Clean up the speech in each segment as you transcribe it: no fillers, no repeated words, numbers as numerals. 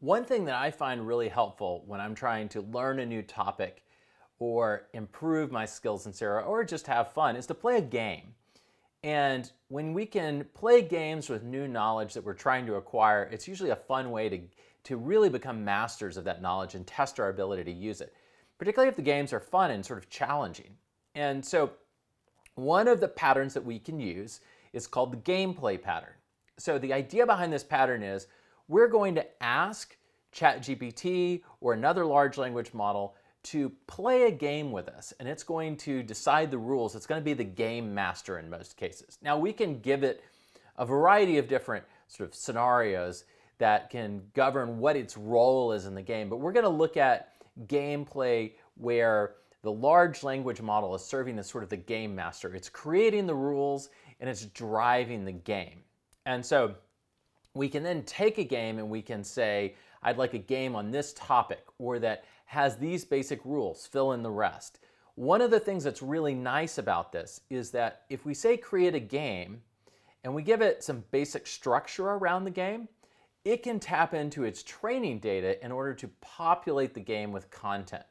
One thing that I find really helpful when I'm trying to learn a new topic or improve my skills in Sarah or just have fun is to play a game. And when we can play games with new knowledge that we're trying to acquire, it's usually a fun way to really become masters of that knowledge and test our ability to use it, particularly if the games are fun and sort of challenging. And so one of the patterns that we can use is called the gameplay pattern. So the idea behind this pattern is we're going to ask ChatGPT or another large language model to play a game with us, and it's going to decide the rules. It's going to be the game master in most cases. Now, we can give it a variety of different sort of scenarios that can govern what its role is in the game, but we're going to look at gameplay where the large language model is serving as sort of the game master. It's creating the rules and it's driving the game. And so we can then take a game and we can say, I'd like a game on this topic or that has these basic rules, fill in the rest. One of the things that's really nice about this is that if we say create a game and we give it some basic structure around the game, it can tap into its training data in order to populate the game with content.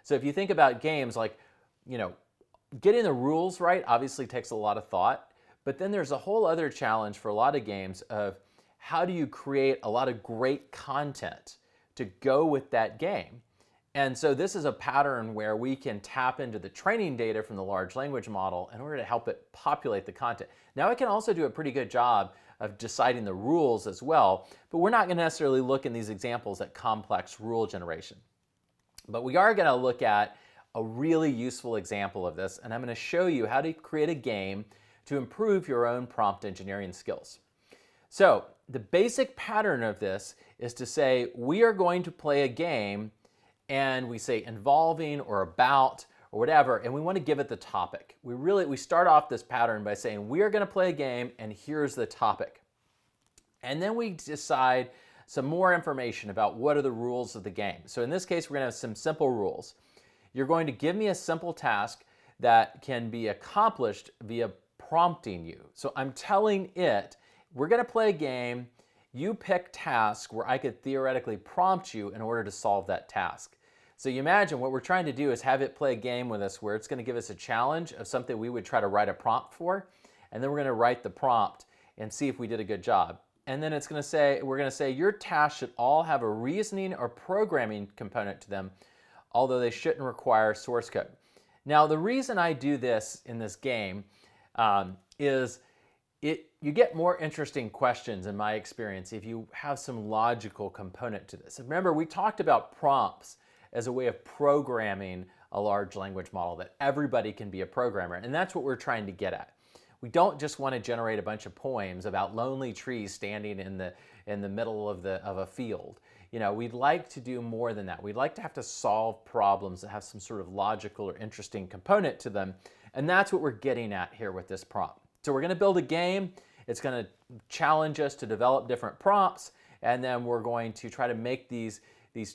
So if you think about games like, getting the rules right obviously takes a lot of thought, but then there's a whole other challenge for a lot of games of how do you create a lot of great content to go with that game? And so this is a pattern where we can tap into the training data from the large language model in order to help it populate the content. Now it can also do a pretty good job of deciding the rules as well, but we're not going to necessarily look in these examples at complex rule generation. But we are going to look at a really useful example of this, and I'm going to show you how to create a game to improve your own prompt engineering skills. So the basic pattern of this is to say we are going to play a game, and we say involving or about or whatever, and we want to give it the topic. We start off this pattern by saying we are going to play a game and here's the topic. And then we decide some more information about what are the rules of the game. So in this case, we're going to have some simple rules. You're going to give me a simple task that can be accomplished via prompting you. So I'm telling it, we're going to play a game. You pick tasks where I could theoretically prompt you in order to solve that task. So you imagine what we're trying to do is have it play a game with us where it's going to give us a challenge of something we would try to write a prompt for, and then we're going to write the prompt and see if we did a good job. And then we're going to say your tasks should all have a reasoning or programming component to them, although they shouldn't require source code. Now the reason I do this in this game is you get more interesting questions in my experience if you have some logical component to this. Remember, we talked about prompts as a way of programming a large language model, that everybody can be a programmer, and that's what we're trying to get at. We don't just want to generate a bunch of poems about lonely trees standing in the middle of a field. We'd like to do more than that. We'd like to have to solve problems that have some sort of logical or interesting component to them, and that's what we're getting at here with this prompt. So we're going to build a game. It's going to challenge us to develop different prompts, and then we're going to try to make these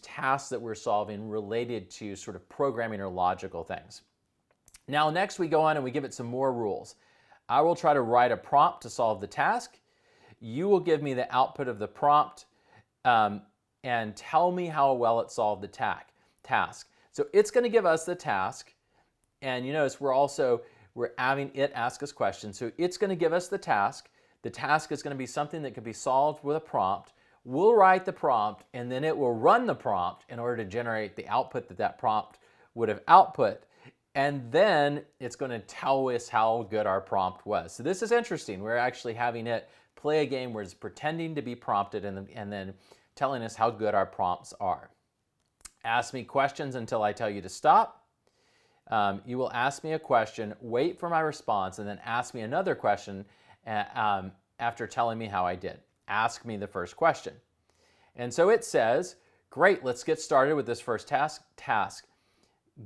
tasks that we're solving related to sort of programming or logical things. Now next we go on and we give it some more rules. I will try to write a prompt to solve the task. You will give me the output of the prompt and tell me how well it solved the task. So it's going to give us the task, and you notice we're having it ask us questions. So it's going to give us the task. The task is going to be something that can be solved with a prompt. We'll write the prompt, and then it will run the prompt in order to generate the output that prompt would have output. And then it's going to tell us how good our prompt was. So this is interesting. We're actually having it play a game where it's pretending to be prompted and then telling us how good our prompts are. Ask me questions until I tell you to stop. You will ask me a question, wait for my response, and then ask me another question after telling me how I did. Ask me the first question. And so it says, great, let's get started with this first task.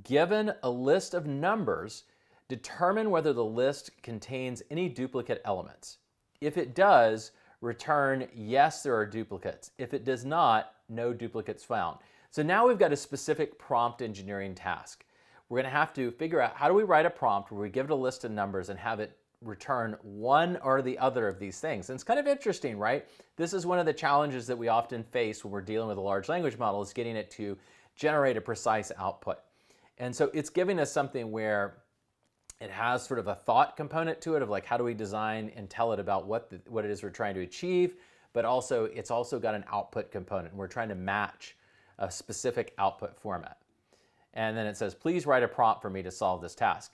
Given a list of numbers, determine whether the list contains any duplicate elements. If it does, return yes, there are duplicates. If it does not, no duplicates found. So now we've got a specific prompt engineering task. We're going to have to figure out how do we write a prompt where we give it a list of numbers and have it return one or the other of these things. And it's kind of interesting, right? This is one of the challenges that we often face when we're dealing with a large language model, is getting it to generate a precise output. And so it's giving us something where it has sort of a thought component to it of like, how do we design and tell it about what it is we're trying to achieve, but also it's also got an output component. We're trying to match a specific output format. And then it says, please write a prompt for me to solve this task.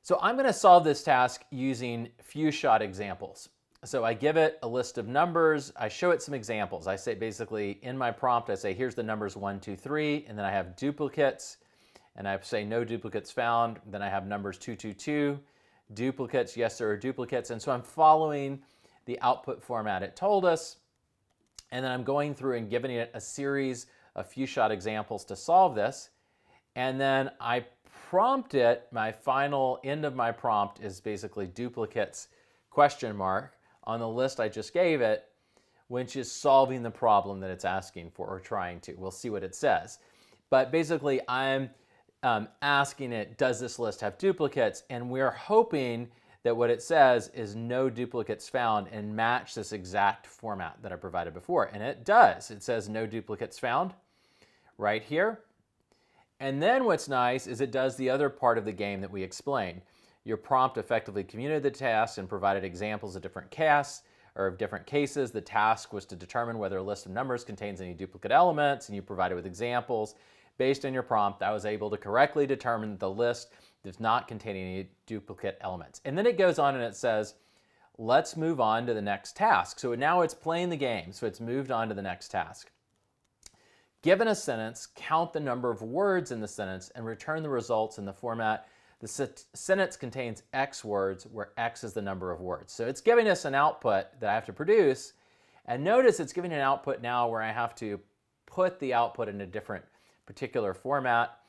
So I'm going to solve this task using few shot examples. So I give it a list of numbers. I show it some examples. I say basically in my prompt, I say, here's the numbers 1, 2, 3, and then I have duplicates, and I say no duplicates found. Then I have numbers 2, 2, 2, duplicates, yes, there are duplicates. And so I'm following the output format it told us. And then I'm going through and giving it a series of few shot examples to solve this. And then I prompt it, my final end of my prompt is basically duplicates question mark on the list I just gave it, which is solving the problem that it's asking for or trying to. We'll see what it says. But basically I'm asking it, does this list have duplicates? And we're hoping that what it says is no duplicates found and match this exact format that I provided before. And it does. It says no duplicates found right here. And then what's nice is it does the other part of the game that we explained. Your prompt effectively communicated the task and provided examples of different casts or of different cases. The task was to determine whether a list of numbers contains any duplicate elements, and you provided with examples. Based on your prompt, I was able to correctly determine that the list does not contain any duplicate elements. And then it goes on and it says, let's move on to the next task. So now it's playing the game, so it's moved on to the next task. Given a sentence, count the number of words in the sentence and return the results in the format. The sentence contains X words, where X is the number of words. So it's giving us an output that I have to produce. And notice it's giving an output now where I have to put the output in a different particular format.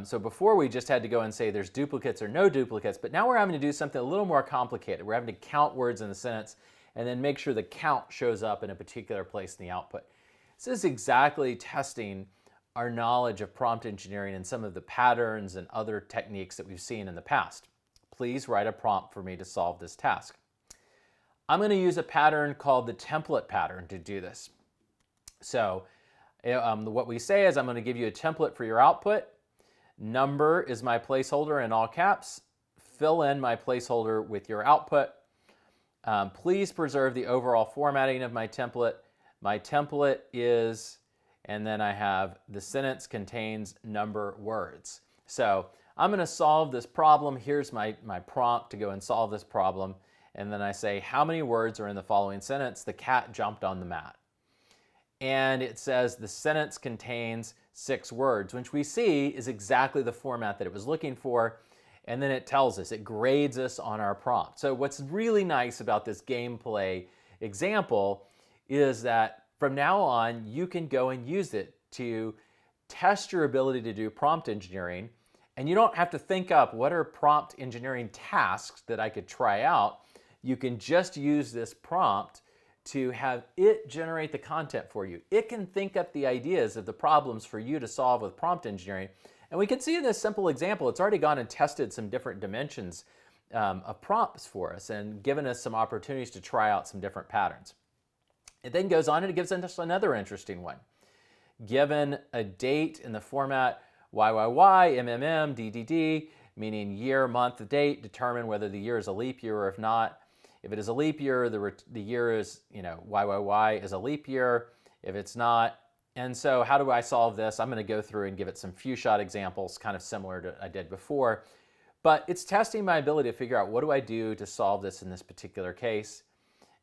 So before we just had to go and say there's duplicates or no duplicates, but now we're having to do something a little more complicated. We're having to count words in the sentence and then make sure the count shows up in a particular place in the output. This is exactly testing our knowledge of prompt engineering and some of the patterns and other techniques that we've seen in the past. Please write a prompt for me to solve this task. I'm going to use a pattern called the template pattern to do this. So what we say is I'm going to give you a template for your output. Number is my placeholder in all caps. Fill in my placeholder with your output. Please preserve the overall formatting of my template. My template is, and then I have the sentence contains number words. So I'm going to solve this problem. Here's my prompt to go and solve this problem. And then I say, how many words are in the following sentence? The cat jumped on the mat. And it says the sentence contains 6 words, which we see is exactly the format that it was looking for. And then it tells us, it grades us on our prompt. So what's really nice about this gameplay example is that from now on, you can go and use it to test your ability to do prompt engineering. And you don't have to think up what are prompt engineering tasks that I could try out. You can just use this prompt to have it generate the content for you. It can think up the ideas of the problems for you to solve with prompt engineering. And we can see in this simple example, it's already gone and tested some different dimensions of prompts for us and given us some opportunities to try out some different patterns. It then goes on and it gives us another interesting one. Given a date in the format YYY, MMM, DDD, meaning year, month, date, determine whether the year is a leap year or if not. If it is a leap year, the year is, YYY is a leap year. If it's not, and so how do I solve this? I'm going to go through and give it some few shot examples, kind of similar to I did before. But it's testing my ability to figure out what do I do to solve this in this particular case.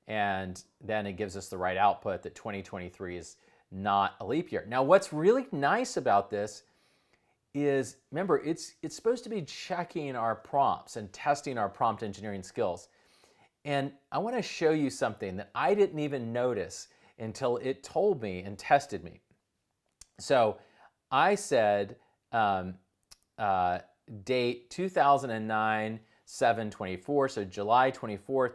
And then it gives us the right output that 2023 is not a leap year. Now, what's really nice about this is, remember, it's supposed to be checking our prompts and testing our prompt engineering skills. And I want to show you something that I didn't even notice until it told me and tested me. So I said date 2009, 7/24, so July 24th,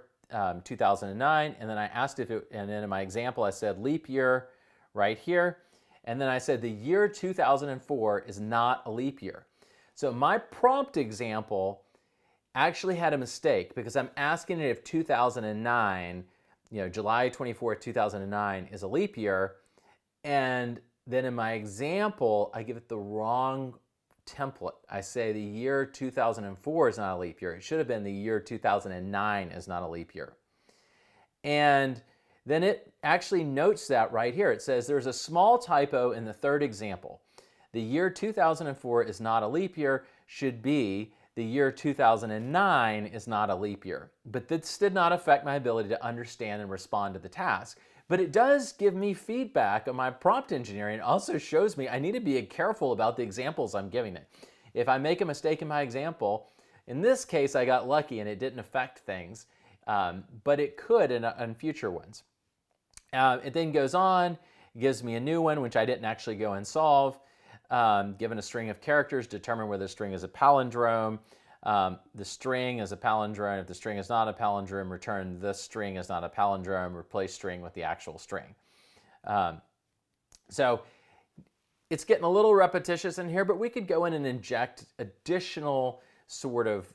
2009, and then I asked if it, and then in my example I said leap year right here, and then I said the year 2004 is not a leap year. So my prompt example actually had a mistake because I'm asking it if 2009, July 24th, 2009 is a leap year. And then in my example, I give it the wrong template. I say the year 2004 is not a leap year. It should have been the year 2009 is not a leap year. And then it actually notes that right here. It says there's a small typo in the third example. The year 2004 is not a leap year should be the year 2009 is not a leap year. But this did not affect my ability to understand and respond to the task. But it does give me feedback on my prompt engineering. It also shows me I need to be careful about the examples I'm giving it. If I make a mistake in my example, in this case I got lucky and it didn't affect things, but it could in future ones. It then goes on, gives me a new one, which I didn't actually go and solve. Given a string of characters, determine whether the string is a palindrome. The string is a palindrome. If the string is not a palindrome, return this string is not a palindrome. Replace string with the actual string. So it's getting a little repetitious in here, but we could go in and inject additional sort of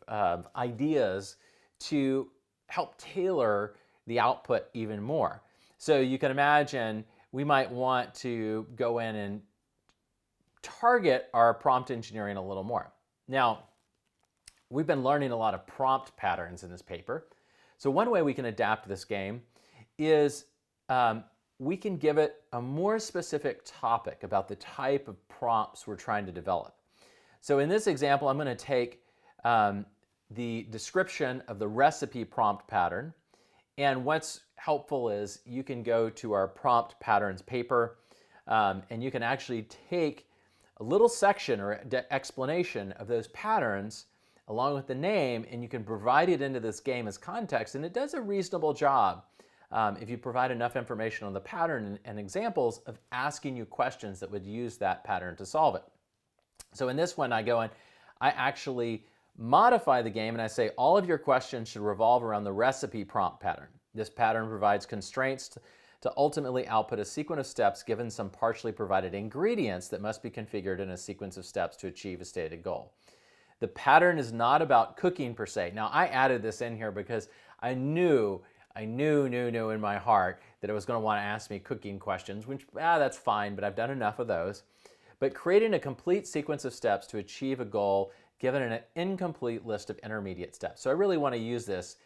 ideas to help tailor the output even more. So you can imagine we might want to go in and target our prompt engineering a little more. Now, we've been learning a lot of prompt patterns in this paper. So one way we can adapt this game is we can give it a more specific topic about the type of prompts we're trying to develop. So in this example, I'm going to take the description of the recipe prompt pattern. And what's helpful is you can go to our prompt patterns paper and you can actually take a little section or explanation of those patterns along with the name, and you can provide it into this game as context, and it does a reasonable job if you provide enough information on the pattern and examples of asking you questions that would use that pattern to solve it. So in this one, I go in, I actually modify the game and I say all of your questions should revolve around the recipe prompt pattern. This pattern provides constraints to ultimately output a sequence of steps given some partially provided ingredients that must be configured in a sequence of steps to achieve a stated goal. The pattern is not about cooking per se. Now I added this in here because I knew in my heart that it was going to want to ask me cooking questions, which that's fine, but I've done enough of those. But creating a complete sequence of steps to achieve a goal given an incomplete list of intermediate steps. So I really want to use this.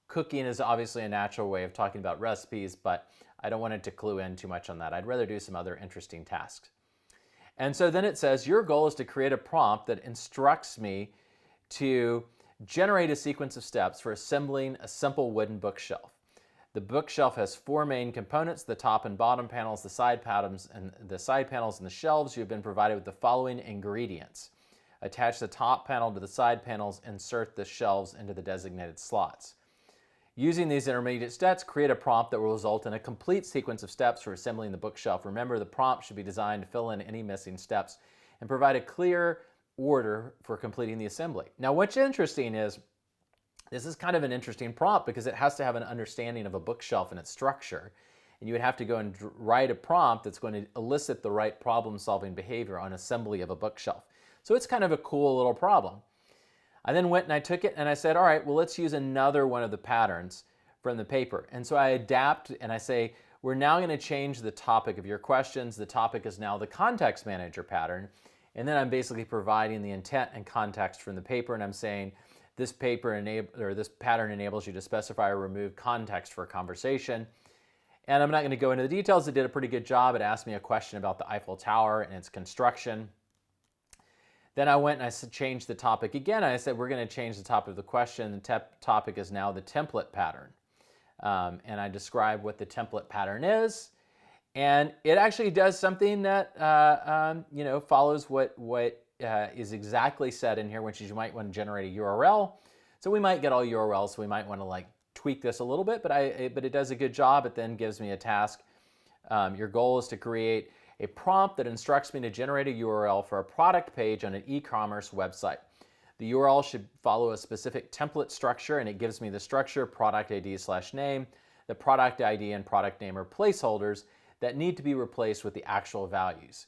Cooking is obviously a natural way of talking about recipes, but I don't want it to clue in too much on that. I'd rather do some other interesting tasks. And so then it says, your goal is to create a prompt that instructs me to generate a sequence of steps for assembling a simple wooden bookshelf. The bookshelf has four main components: the top and bottom panels, the side panels, and the shelves. You've been provided with the following ingredients. Attach the top panel to the side panels, insert the shelves into the designated slots. Using these intermediate steps, create a prompt that will result in a complete sequence of steps for assembling the bookshelf. Remember, the prompt should be designed to fill in any missing steps and provide a clear order for completing the assembly. Now, what's interesting is this is kind of an interesting prompt because it has to have an understanding of a bookshelf and its structure. And you would have to go and write a prompt that's going to elicit the right problem-solving behavior on assembly of a bookshelf. So it's kind of a cool little problem. I then went and I took it and I said, all right, well, let's use another one of the patterns from the paper. And so I adapt and I say, we're now going to change the topic of your questions. The topic is now the context manager pattern. And then I'm basically providing the intent and context from the paper. And I'm saying this pattern enables you to specify or remove context for a conversation. And I'm not going to go into the details. It did a pretty good job. It asked me a question about the Eiffel Tower and its construction. Then I went and I changed the topic again. I said, we're going to change the topic of the question. The topic is now the template pattern. And I describe what the template pattern is. And it actually does something that follows what is exactly said in here, which is you might want to generate a URL. So we might get all URLs, so we might want to tweak this a little bit, but it does a good job. It then gives me a task. Your goal is to create a prompt that instructs me to generate a URL for a product page on an e-commerce website. The URL should follow a specific template structure, and it gives me the structure, product ID/name. The product ID and product name are placeholders that need to be replaced with the actual values.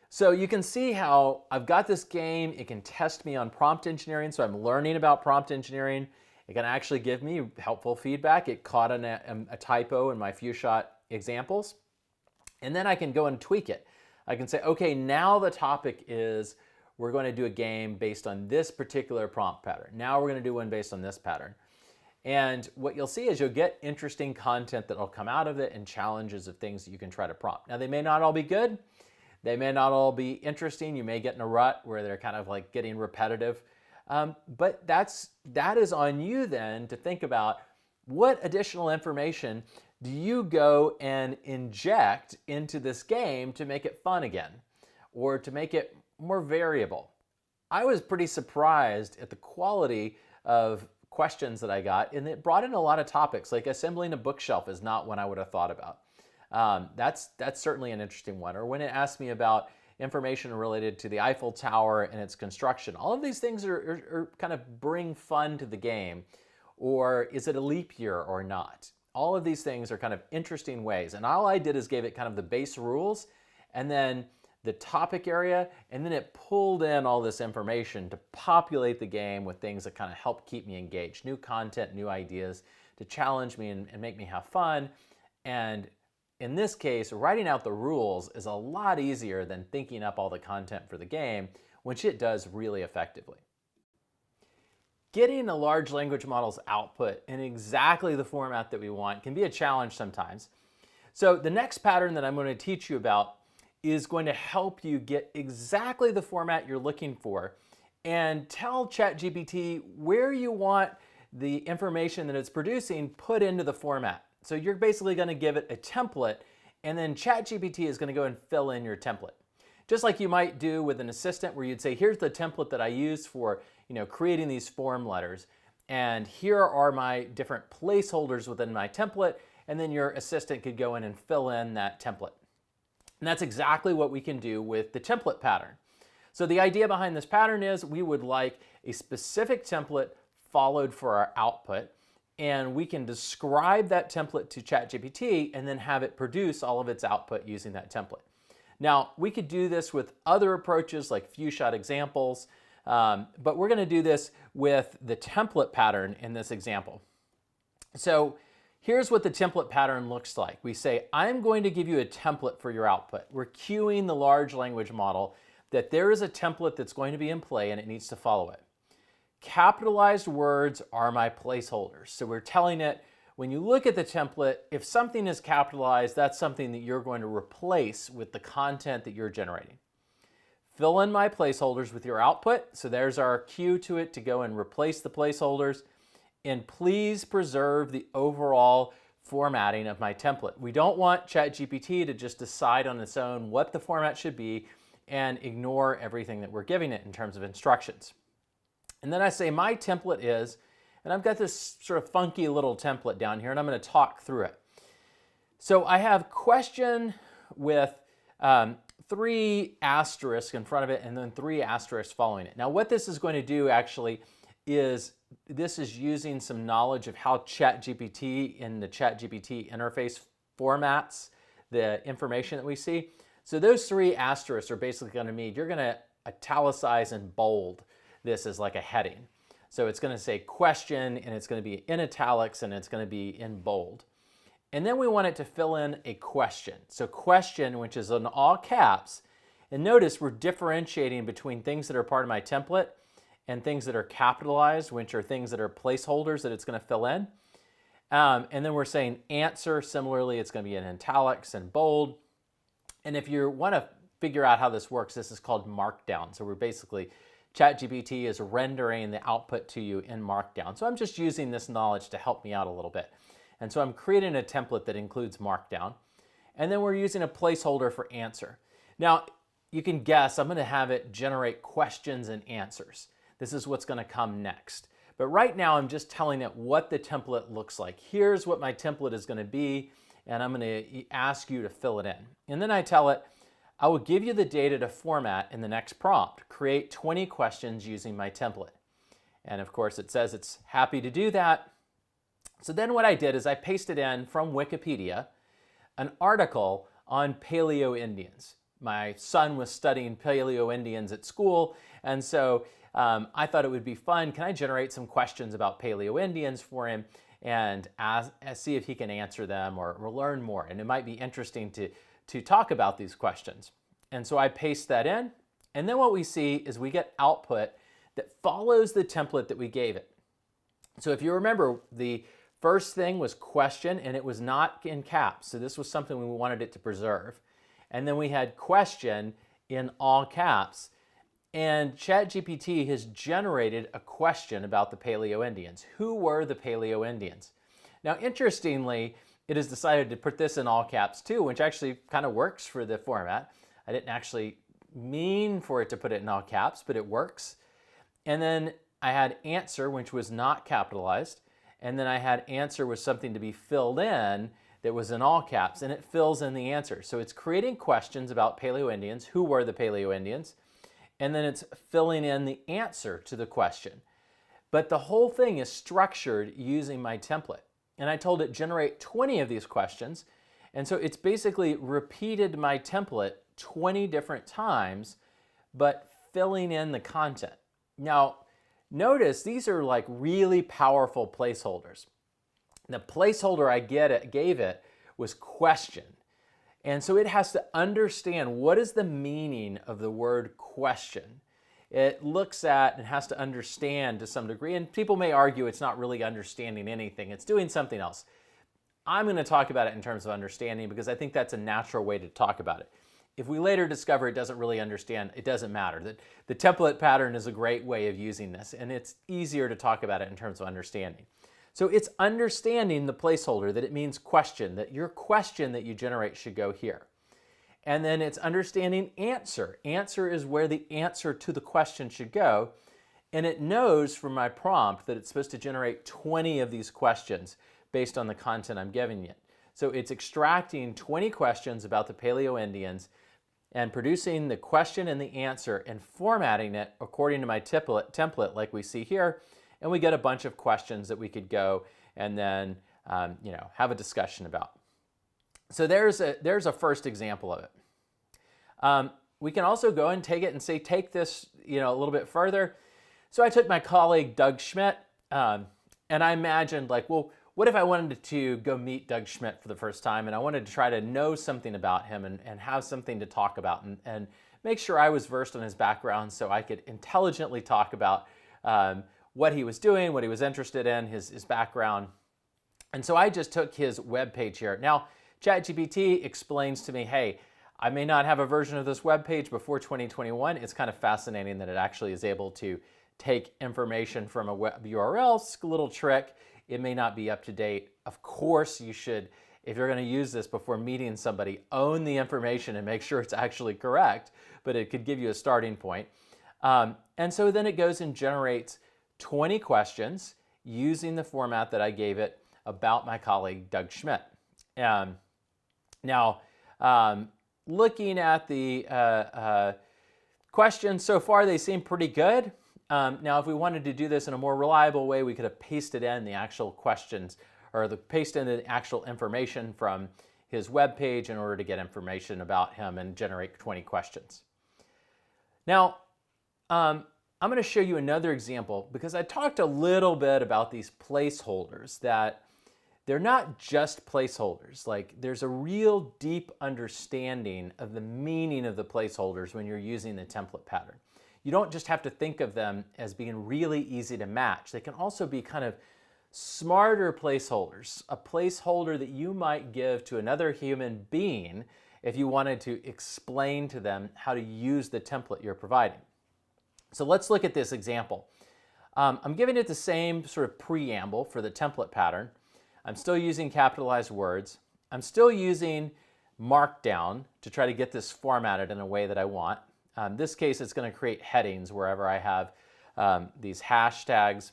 So you can see how I've got this game. It can test me on prompt engineering. So I'm learning about prompt engineering. It can actually give me helpful feedback. It caught a typo in my few shot examples. And then I can go and tweak it. I can say, okay, now the topic is we're going to do a game based on this particular prompt pattern. Now we're going to do one based on this pattern. And what you'll see is you'll get interesting content that will come out of it and challenges of things that you can try to prompt. Now, they may not all be good. They may not all be interesting. You may get in a rut where they're kind of like getting repetitive. But that is on you then to think about what additional information do you go and inject into this game to make it fun again or to make it more variable. I was pretty surprised at the quality of questions that I got, and it brought in a lot of topics, like assembling a bookshelf is not one I would have thought about. That's certainly an interesting one. Or when it asked me about information related to the Eiffel Tower and its construction. All of these things are kind of bring fun to the game. Or is it a leap year or not? All of these things are kind of interesting ways. And all I did is gave it kind of the base rules and then the topic area, and then it pulled in all this information to populate the game with things that kind of help keep me engaged. New content, new ideas to challenge me and make me have fun. And in this case, writing out the rules is a lot easier than thinking up all the content for the game, which it does really effectively. Getting a large language model's output in exactly the format that we want can be a challenge sometimes. So the next pattern that I'm going to teach you about is going to help you get exactly the format you're looking for and tell ChatGPT where you want the information that it's producing put into the format. So you're basically going to give it a template, and then ChatGPT is going to go and fill in your template. Just like you might do with an assistant where you'd say, here's the template that I use for creating these form letters, and here are my different placeholders within my template, and then your assistant could go in and fill in that template. And that's exactly what we can do with the template pattern. So the idea behind this pattern is we would like a specific template followed for our output, and we can describe that template to ChatGPT and then have it produce all of its output using that template. Now, we could do this with other approaches like few shot examples, but we're going to do this with the template pattern in this example. So here's what the template pattern looks like. We say, I'm going to give you a template for your output. We're cueing the large language model that there is a template that's going to be in play and it needs to follow it. Capitalized words are my placeholders. So we're telling it, when you look at the template, if something is capitalized, that's something that you're going to replace with the content that you're generating. Fill in my placeholders with your output. So there's our cue to it to go and replace the placeholders. And please preserve the overall formatting of my template. We don't want ChatGPT to just decide on its own what the format should be and ignore everything that we're giving it in terms of instructions. And then I say my template is, and I've got this sort of funky little template down here, and I'm going to talk through it. So I have question with 3 asterisks in front of it and then 3 asterisks following it. Now what this is going to do actually is this is using some knowledge of how ChatGPT in the ChatGPT interface formats the information that we see. So those 3 asterisks are basically going to mean you're going to italicize and bold this as like a heading. So it's going to say question, and it's going to be in italics, and it's going to be in bold. And then we want it to fill in a question. So question, which is in all caps. And notice we're differentiating between things that are part of my template and things that are capitalized, which are things that are placeholders that it's going to fill in. And then we're saying answer, similarly, it's going to be in italics and bold. And if you want to figure out how this works, this is called Markdown. So we're basically, ChatGPT is rendering the output to you in Markdown. So I'm just using this knowledge to help me out a little bit. And so I'm creating a template that includes Markdown. And then we're using a placeholder for answer. Now, you can guess I'm going to have it generate questions and answers. This is what's going to come next. But right now, I'm just telling it what the template looks like. Here's what my template is going to be, and I'm going to ask you to fill it in. And then I tell it, I will give you the data to format in the next prompt. Create 20 questions using my template. And of course, it says it's happy to do that. So then what I did is I pasted in from Wikipedia an article on Paleo Indians. my son was studying Paleo-Indians at school, and so I thought it would be fun. Can I generate some questions about Paleo-Indians for him and see if he can answer them or learn more? And it might be interesting to talk about these questions. And so I paste that in, and then what we see is we get output that follows the template that we gave it. So if you remember, the first thing was question, and it was not in caps. So this was something we wanted it to preserve. And then we had question in all caps. And ChatGPT has generated a question about the Paleo-Indians. Who were the Paleo-Indians? Now, interestingly, it has decided to put this in all caps too, which actually kind of works for the format. I didn't actually mean for it to put it in all caps, but it works. And then I had answer, which was not capitalized. And then I had answer with something to be filled in that was in all caps, and it fills in the answer. So it's creating questions about Paleo-Indians. Who were the Paleo-Indians? And then it's filling in the answer to the question. But the whole thing is structured using my template. And I told it generate 20 of these questions. And so it's basically repeated my template 20 different times, but filling in the content. Now, notice these are like really powerful placeholders. The placeholder I gave it was question. And so it has to understand what is the meaning of the word question. It looks at and has to understand to some degree, and people may argue it's not really understanding anything, it's doing something else. I'm going to talk about it in terms of understanding because I think that's a natural way to talk about it. If we later discover it doesn't really understand, it doesn't matter. The template pattern is a great way of using this, and it's easier to talk about it in terms of understanding. So it's understanding the placeholder, that it means question, that your question that you generate should go here. And then it's understanding answer. Answer is where the answer to the question should go. And it knows from my prompt that it's supposed to generate 20 of these questions based on the content I'm giving it. So it's extracting 20 questions about the Paleo-Indians and producing the question and the answer and formatting it according to my template like we see here. And we get a bunch of questions that we could go and then have a discussion about. So there's a first example of it. We can also go and take it and say, take this a little bit further. So I took my colleague Doug Schmidt, and I imagined like, well, what if I wanted to go meet Doug Schmidt for the first time, and I wanted to try to know something about him and have something to talk about and make sure I was versed on his background so I could intelligently talk about what he was doing, what he was interested in, his background. And so I just took his web page here. Now, ChatGPT explains to me, hey, I may not have a version of this web page before 2021. It's kind of fascinating that it actually is able to take information from a web URL. It's a little trick. It may not be up to date. Of course, you should, if you're going to use this before meeting somebody, own the information and make sure it's actually correct, but it could give you a starting point. And so then it goes and generates 20 questions using the format that I gave it about my colleague, Doug Schmidt. Now, looking at the questions so far, they seem pretty good. Now, if we wanted to do this in a more reliable way, we could have pasted in the actual questions or paste in the actual information from his web page in order to get information about him and generate 20 questions. Now, I'm going to show you another example because I talked a little bit about these placeholders, that they're not just placeholders. Like there's a real deep understanding of the meaning of the placeholders when you're using the template pattern. You don't just have to think of them as being really easy to match. They can also be kind of smarter placeholders, a placeholder that you might give to another human being if you wanted to explain to them how to use the template you're providing. So let's look at this example. I'm giving it the same sort of preamble for the template pattern. I'm still using capitalized words. I'm still using Markdown to try to get this formatted in a way that I want. In this case, it's going to create headings wherever I have these hashtags.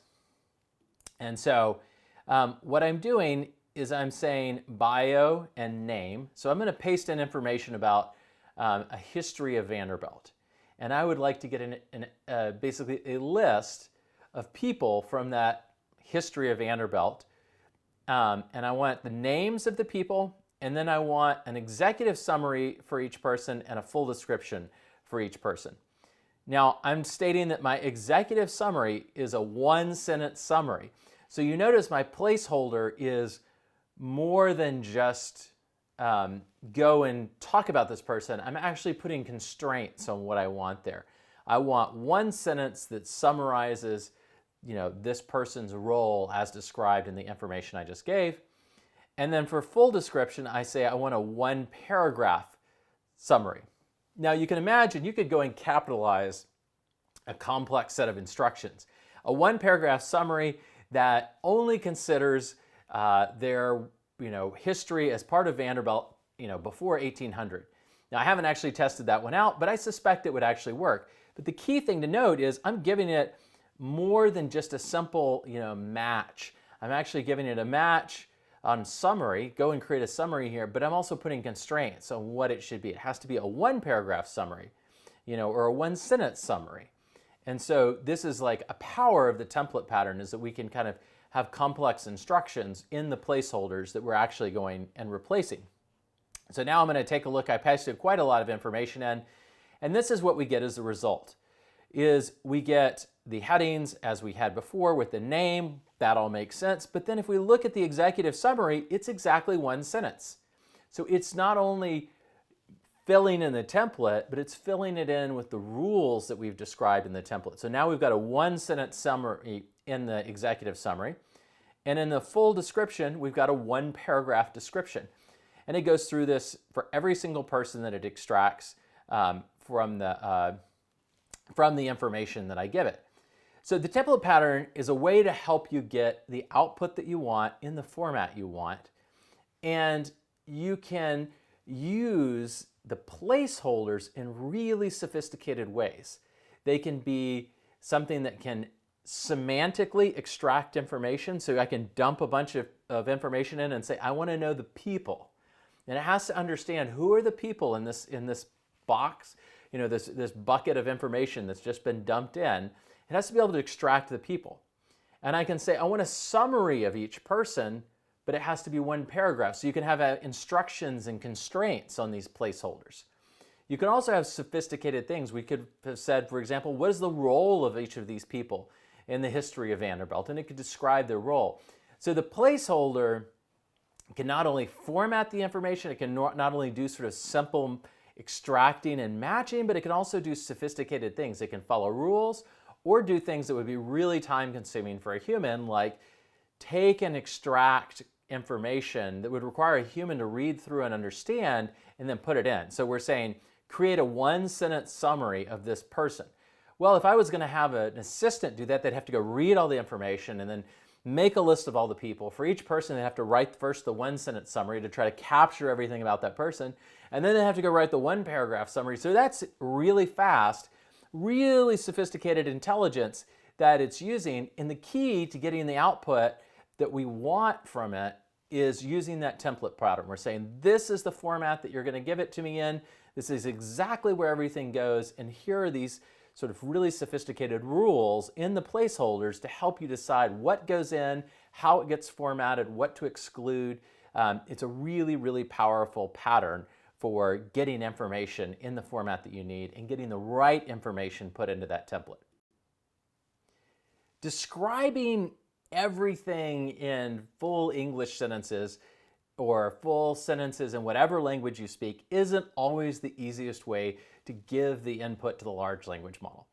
And so what I'm doing is I'm saying bio and name. So I'm going to paste in information about a history of Vanderbilt. And I would like to get basically a list of people from that history of Vanderbilt. And I want the names of the people and then I want an executive summary for each person and a full description for each person. Now, I'm stating that my executive summary is a one-sentence summary. So you notice my placeholder is more than just go and talk about this person. I'm actually putting constraints on what I want there. I want one sentence that summarizes, this person's role as described in the information I just gave. And then for full description, I say I want a one-paragraph summary. Now you can imagine you could go and capitalize a complex set of instructions. A one-paragraph summary that only considers their history as part of Vanderbilt before 1800. Now I haven't actually tested that one out, but I suspect it would actually work. But the key thing to note is I'm giving it more than just a simple match. I'm actually giving it a match on summary, go and create a summary here, but I'm also putting constraints on what it should be. It has to be a one-paragraph summary, or a one-sentence summary. And so this is like a power of the template pattern, is that we can kind of have complex instructions in the placeholders that we're actually going and replacing. So now I'm going to take a look. I pasted quite a lot of information in, and this is what we get as a result. Is we get the headings as we had before with the name. That all makes sense. But then if we look at the executive summary, it's exactly one sentence. So it's not only filling in the template, but it's filling it in with the rules that we've described in the template. So now we've got a one-sentence summary in the executive summary. And in the full description, we've got a one-paragraph description. And it goes through this for every single person that it extracts from the information that I give it. So the template pattern is a way to help you get the output that you want in the format you want. And you can use the placeholders in really sophisticated ways. They can be something that can semantically extract information. So I can dump a bunch of information in and say, I want to know the people. And it has to understand who are the people in this box, this bucket of information that's just been dumped in. It has to be able to extract the people. And I can say, I want a summary of each person, but it has to be one paragraph. So you can have instructions and constraints on these placeholders. You can also have sophisticated things. We could have said, for example, what is the role of each of these people in the history of Vanderbilt? And it could describe their role. So the placeholder can not only format the information, it can not only do sort of simple extracting and matching, but it can also do sophisticated things. It can follow rules or do things that would be really time consuming for a human, like take and extract information that would require a human to read through and understand and then put it in. So we're saying create a one-sentence summary of this person. Well, if I was going to have an assistant do that, they'd have to go read all the information and then make a list of all the people. For each person, they have to write first the one-sentence summary to try to capture everything about that person, and then they have to go write the one-paragraph summary. So that's really fast, really sophisticated intelligence that it's using. And the key to getting the output that we want from it is using that template pattern. We're saying, this is the format that you're going to give it to me in. This is exactly where everything goes. And here are these sort of really sophisticated rules in the placeholders to help you decide what goes in, how it gets formatted, what to exclude. It's a really, really powerful pattern for getting information in the format that you need and getting the right information put into that template. Describing everything in full English sentences or full sentences in whatever language you speak isn't always the easiest way to give the input to the large language model.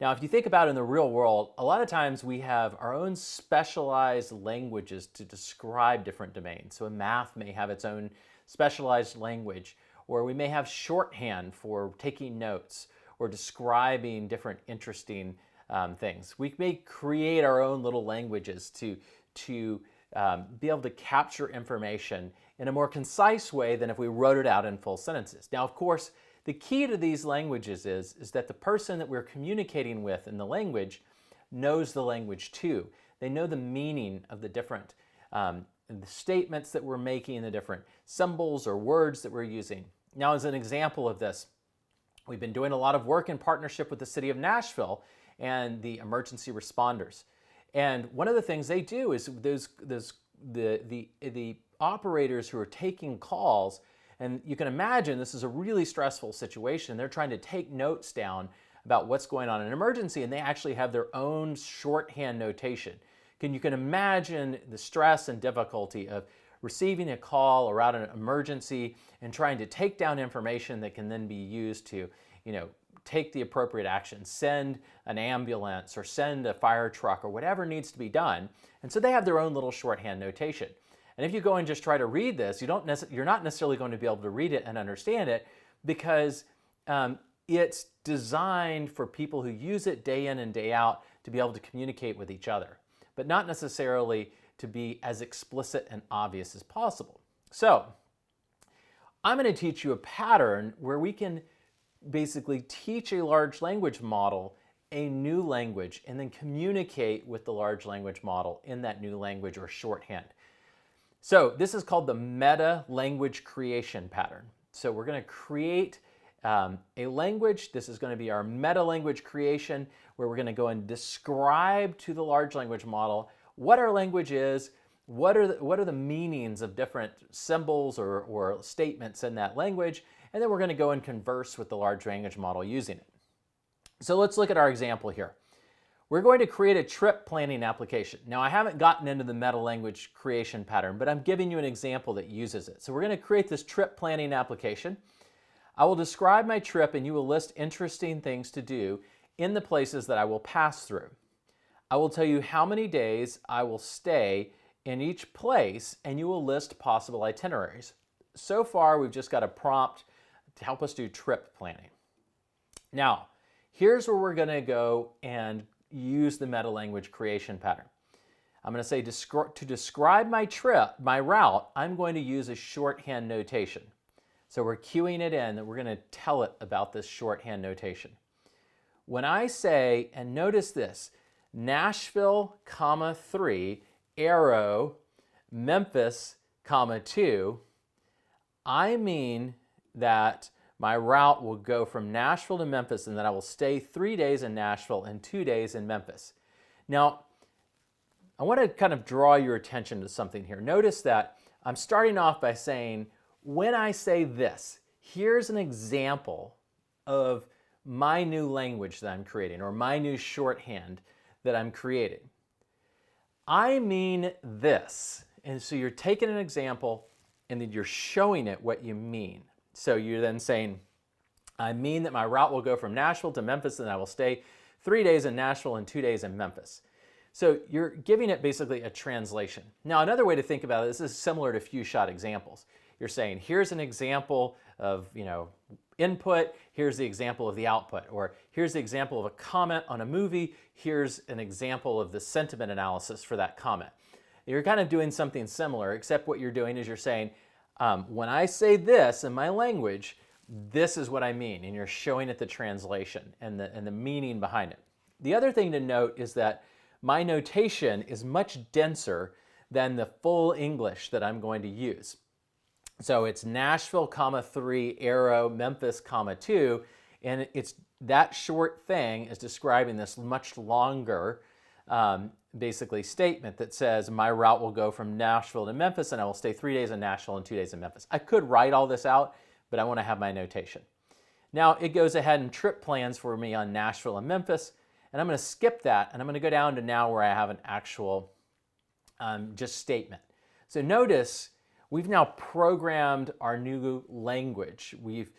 Now, if you think about it in the real world, a lot of times we have our own specialized languages to describe different domains. So math may have its own specialized language, or we may have shorthand for taking notes or describing different interesting things. We may create our own little languages to be able to capture information in a more concise way than if we wrote it out in full sentences. Now, of course, the key to these languages is that the person that we're communicating with in the language knows the language too. They know the meaning of the different the statements that we're making, the different symbols or words that we're using. Now, as an example of this, we've been doing a lot of work in partnership with the city of Nashville and the emergency responders. And one of the things they do is the operators who are taking calls, and you can imagine this is a really stressful situation. They're trying to take notes down about what's going on in an emergency, and they actually have their own shorthand notation. You can imagine the stress and difficulty of receiving a call around an emergency and trying to take down information that can then be used to, take the appropriate action, send an ambulance or send a fire truck or whatever needs to be done. And so they have their own little shorthand notation. And if you go and just try to read this, you're not necessarily going to be able to read it and understand it, because it's designed for people who use it day in and day out to be able to communicate with each other, but not necessarily to be as explicit and obvious as possible. So I'm going to teach you a pattern where we can basically teach a large language model a new language and then communicate with the large language model in that new language or shorthand. So this is called the meta language creation pattern. So we're going to create a language. This is going to be our meta language creation, where we're going to go and describe to the large language model what our language is, what are the meanings of different symbols or statements in that language, and then we're going to go and converse with the large language model using it. So let's look at our example here. We're going to create a trip planning application. Now, I haven't gotten into the meta language creation pattern, but I'm giving you an example that uses it. So we're going to create this trip planning application. I will describe my trip, and you will list interesting things to do in the places that I will pass through. I will tell you how many days I will stay in each place, and you will list possible itineraries. So far, we've just got a prompt to help us do trip planning. Now, here's where we're going to go and use the meta language creation pattern. I'm going to say to describe my route, I'm going to use a shorthand notation. So we're cueing it in, and we're going to tell it about this shorthand notation. When I say, and notice this, Nashville, 3, arrow, Memphis, 2, I mean that my route will go from Nashville to Memphis, and that I will stay 3 days in Nashville and 2 days in Memphis. Now, I want to kind of draw your attention to something here. Notice that I'm starting off by saying, when I say this, here's an example of my new language that I'm creating, or my new shorthand that I'm creating. I mean this. And so you're taking an example and then you're showing it what you mean. So you're then saying, I mean that my route will go from Nashville to Memphis, and I will stay 3 days in Nashville and 2 days in Memphis. So you're giving it basically a translation. Now, another way to think about it, this is similar to few shot examples. You're saying, here's an example of, input, here's the example of the output, or here's the example of a comment on a movie, here's an example of the sentiment analysis for that comment. You're kind of doing something similar, except what you're doing is you're saying, when I say this in my language, this is what I mean, and you're showing it the translation and the meaning behind it. The other thing to note is that my notation is much denser than the full English that I'm going to use. So it's Nashville, 3, arrow, Memphis, 2, and it's that short thing is describing this much longer basically statement that says my route will go from Nashville to Memphis, and I will stay 3 days in Nashville and 2 days in Memphis. I could write all this out, but I want to have my notation. Now it goes ahead and trip plans for me on Nashville and Memphis, and I'm going to skip that, and I'm going to go down to now where I have an actual just statement. So notice we've now programmed our new language. We've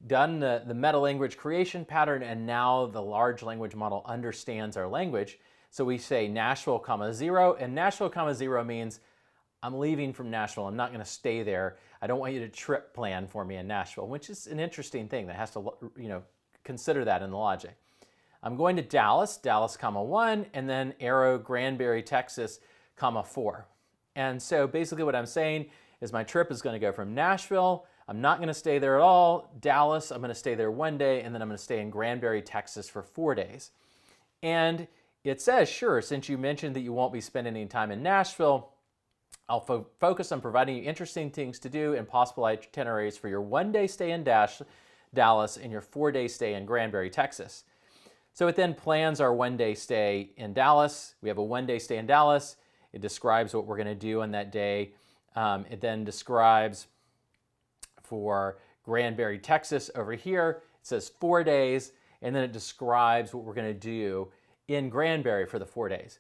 done the meta language creation pattern, and now the large language model understands our language. So we say Nashville, 0, and Nashville, 0 means I'm leaving from Nashville. I'm not going to stay there. I don't want you to trip plan for me in Nashville, which is an interesting thing that has to, consider that in the logic. I'm going to Dallas, 1, and then arrow, Granbury, Texas, 4. And so basically what I'm saying is my trip is going to go from Nashville, I'm not going to stay there at all, Dallas, I'm going to stay there 1 day, and then I'm going to stay in Granbury, Texas for 4 days. And it says, sure, since you mentioned that you won't be spending any time in Nashville, I'll focus on providing you interesting things to do and possible itineraries for your 1 day stay in Dallas and your 4 day stay in Granbury, Texas. So it then plans our 1 day stay in Dallas. We have a 1 day stay in Dallas. It describes what we're going to do on that day. It then describes for Granbury, Texas over here, it says 4 days, and then it describes what we're going to do in Granbury for the 4 days.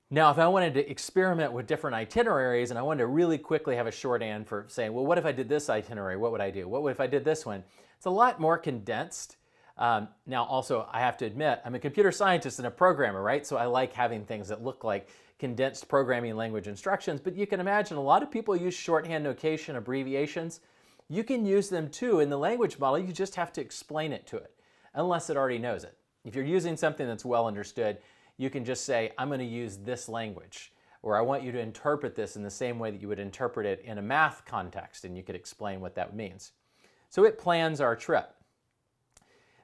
Now, if I wanted to experiment with different itineraries and I wanted to really quickly have a shorthand for saying, well, what if I did this itinerary? What would I do? What if I did this one? It's a lot more condensed. Now, also, I have to admit, I'm a computer scientist and a programmer, right? So I like having things that look like condensed programming language instructions, but you can imagine a lot of people use shorthand notation, abbreviations. You can use them too in the language model. You just have to explain it to it, unless it already knows it. If you're using something that's well understood, you can just say, I'm going to use this language, or I want you to interpret this in the same way that you would interpret it in a math context, and you could explain what that means. So it plans our trip.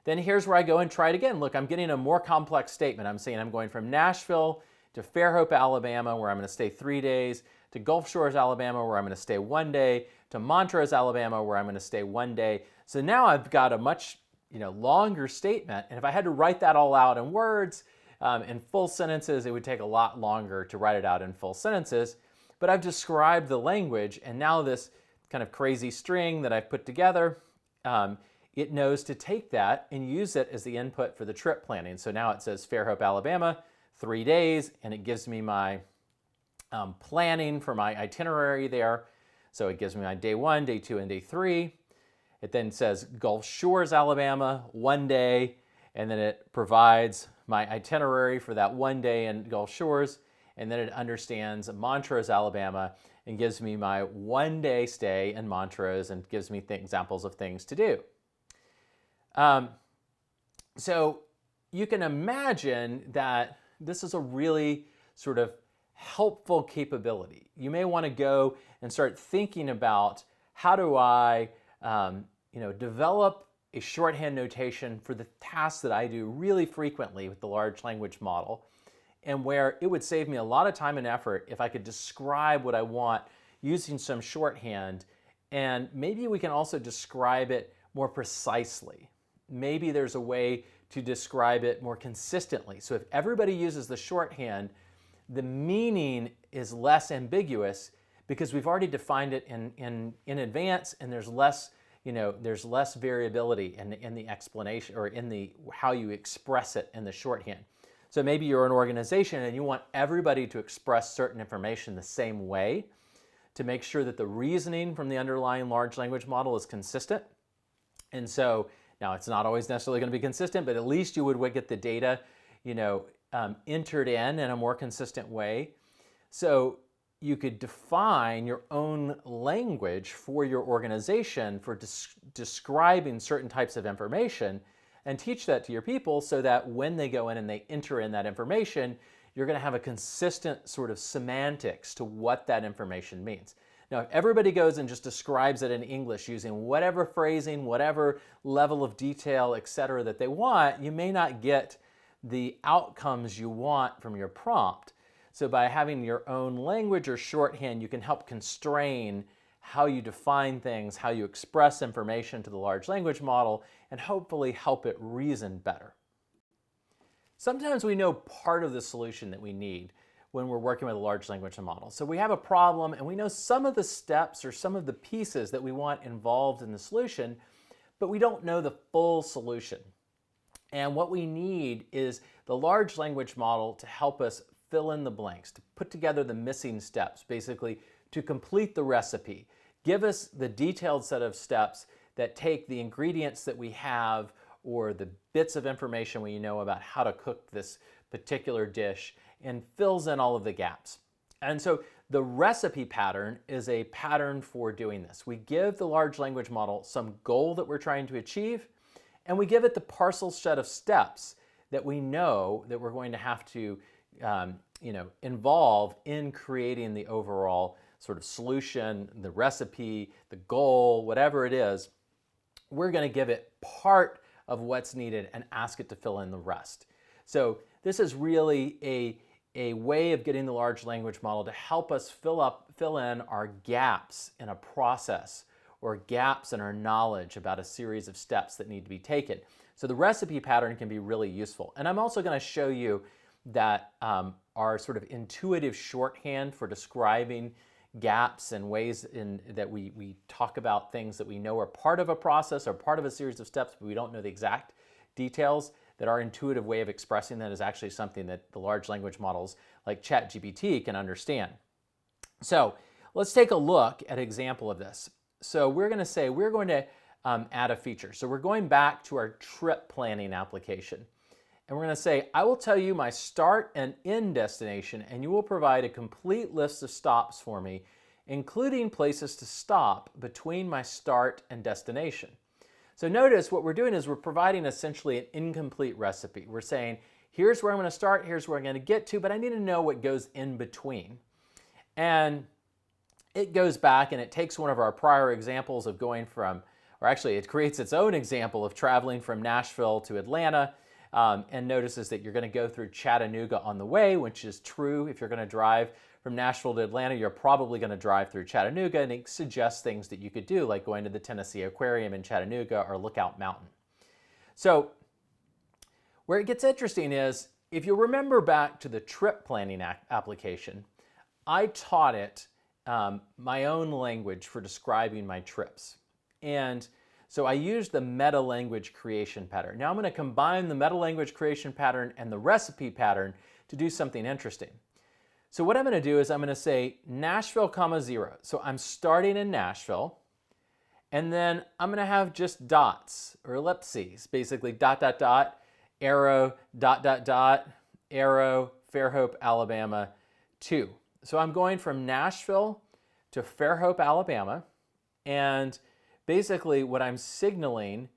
Then here's where I go and try it again. Look, I'm getting a more complex statement. I'm saying I'm going from Nashville to Fairhope, Alabama, where I'm going to stay 3 days, to Gulf Shores, Alabama, where I'm going to stay 1 day, to Montrose, Alabama, where I'm going to stay 1 day. So now I've got a much longer statement, and if I had to write that all out in words, in full sentences, it would take a lot longer to write it out in full sentences. But I've described the language, and now this kind of crazy string that I've put together, it knows to take that and use it as the input for the trip planning. So now it says Fairhope, Alabama, 3 days, and it gives me my planning for my itinerary there. So it gives me my day 1, day 2, and day 3. It then says Gulf Shores, Alabama, 1 day, and then it provides my itinerary for that 1 day in Gulf Shores, and then it understands Montrose, Alabama, and gives me my 1 day stay in Montrose and gives me examples of things to do. So you can imagine that this is a really sort of helpful capability. You may want to go and start thinking about, how do I develop a shorthand notation for the tasks that I do really frequently with the large language model, and where it would save me a lot of time and effort if I could describe what I want using some shorthand, and maybe we can also describe it more precisely. Maybe there's a way to describe it more consistently. So if everybody uses the shorthand, the meaning is less ambiguous because we've already defined it in advance, and there's less variability in the explanation, or in the how you express it in the shorthand. So maybe you're an organization and you want everybody to express certain information the same way to make sure that the reasoning from the underlying large language model is consistent. And so now it's not always necessarily going to be consistent, but at least you would get the data, entered in a more consistent way. So you could define your own language for your organization for describing certain types of information, and teach that to your people so that when they go in and they enter in that information, you're going to have a consistent sort of semantics to what that information means. Now, if everybody goes and just describes it in English using whatever phrasing, whatever level of detail, etc., that they want, you may not get the outcomes you want from your prompt. So by having your own language or shorthand, you can help constrain how you define things, how you express information to the large language model, and hopefully help it reason better. Sometimes we know part of the solution that we need when we're working with a large language model. So we have a problem and we know some of the steps or some of the pieces that we want involved in the solution, but we don't know the full solution. And what we need is the large language model to help us fill in the blanks, to put together the missing steps, basically to complete the recipe. Give us the detailed set of steps that take the ingredients that we have or the bits of information we know about how to cook this particular dish and fills in all of the gaps. And so the recipe pattern is a pattern for doing this. We give the large language model some goal that we're trying to achieve, and we give it the parcel set of steps that we know that we're going to have to involve in creating the overall sort of solution, the recipe, the goal, whatever it is. We're going to give it part of what's needed and ask it to fill in the rest. So this is really a way of getting the large language model to help us fill in our gaps in a process, or gaps in our knowledge about a series of steps that need to be taken. So the recipe pattern can be really useful. And I'm also going to show you that our sort of intuitive shorthand for describing gaps and ways that we talk about things that we know are part of a process or part of a series of steps, but we don't know the exact details, that our intuitive way of expressing that is actually something that the large language models like ChatGPT can understand. So let's take a look at an example of this. So we're going to say we're going to add a feature. So we're going back to our trip planning application. And we're going to say, I will tell you my start and end destination, and you will provide a complete list of stops for me, including places to stop between my start and destination. So notice what we're doing is we're providing essentially an incomplete recipe. We're saying, here's where I'm going to start, here's where I'm going to get to, but I need to know what goes in between. And it goes back and it takes one of our prior examples of going from, or actually it creates its own example of traveling from Nashville to Atlanta, and notices that you're going to go through Chattanooga on the way, which is true. If you're going to drive from Nashville to Atlanta, you're probably going to drive through Chattanooga, and it suggests things that you could do, like going to the Tennessee Aquarium in Chattanooga or Lookout Mountain. So where it gets interesting is, if you remember back to the trip planning application, I taught it my own language for describing my trips. And so I used the meta language creation pattern. Now I'm going to combine the meta language creation pattern and the recipe pattern to do something interesting. So what I'm going to do is I'm going to say Nashville, 0. So I'm starting in Nashville, and then I'm going to have just dots or ellipses, basically dot, dot, dot, arrow, dot, dot, dot, arrow, Fairhope, Alabama, 2. So I'm going from Nashville to Fairhope, Alabama, and basically what I'm signaling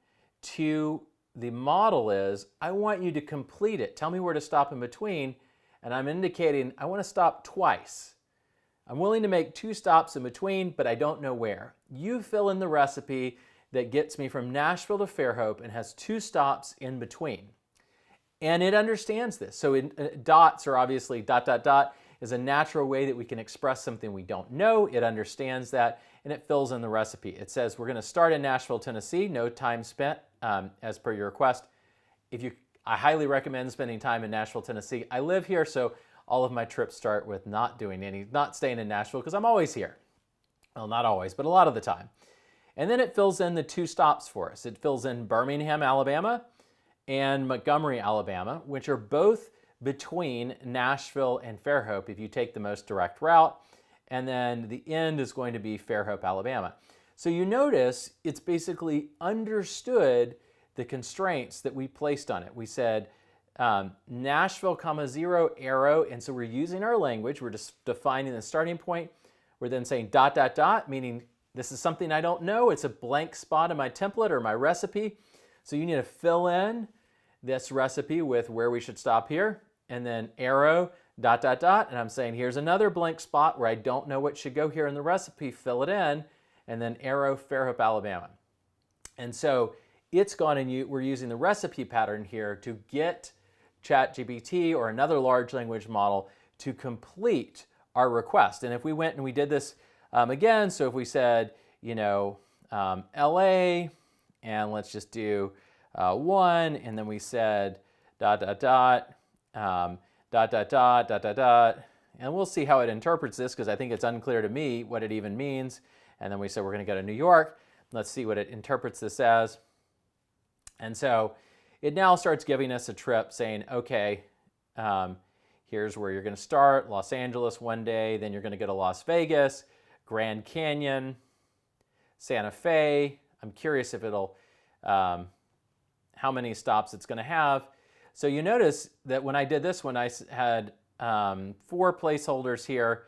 to the model is, I want you to complete it. Tell me where to stop in between, and I'm indicating I want to stop twice. I'm willing to make 2 stops in between, but I don't know where. You fill in the recipe that gets me from Nashville to Fairhope and has 2 stops in between. And it understands this. So dots are obviously dot, dot, dot is a natural way that we can express something we don't know. It understands that, and it fills in the recipe. It says we're going to start in Nashville, Tennessee, no time spent, as per your request. I highly recommend spending time in Nashville, Tennessee. I live here, so all of my trips start with not staying in Nashville, because I'm always here. Well, not always, but a lot of the time. And then it fills in the 2 stops for us. It fills in Birmingham, Alabama, and Montgomery, Alabama, which are both between Nashville and Fairhope if you take the most direct route. And then the end is going to be Fairhope, Alabama. So you notice it's basically understood the constraints that we placed on it. We said Nashville, 0, arrow, and so we're using our language. We're just defining the starting point. We're then saying dot, dot, dot, meaning this is something I don't know. It's a blank spot in my template or my recipe. So you need to fill in this recipe with where we should stop here, and then arrow, dot, dot, dot, and I'm saying here's another blank spot where I don't know what should go here in the recipe, fill it in, and then arrow, Fairhope, Alabama. And so it's gone, and we're using the recipe pattern here to get ChatGPT or another large language model to complete our request. And if we went and we did this again, so if we said, LA, and let's just do 1, and then we said dot, dot, dot, dot, dot, dot, dot, dot, dot, and we'll see how it interprets this, because I think it's unclear to me what it even means. And then we said we're going to go to New York. Let's see what it interprets this as. And so it now starts giving us a trip saying, okay, here's where you're going to start, Los Angeles one day, then you're going to go to Las Vegas, Grand Canyon, Santa Fe. I'm curious if it'll, how many stops it's going to have. So you notice that when I did this one, I had 4 placeholders here.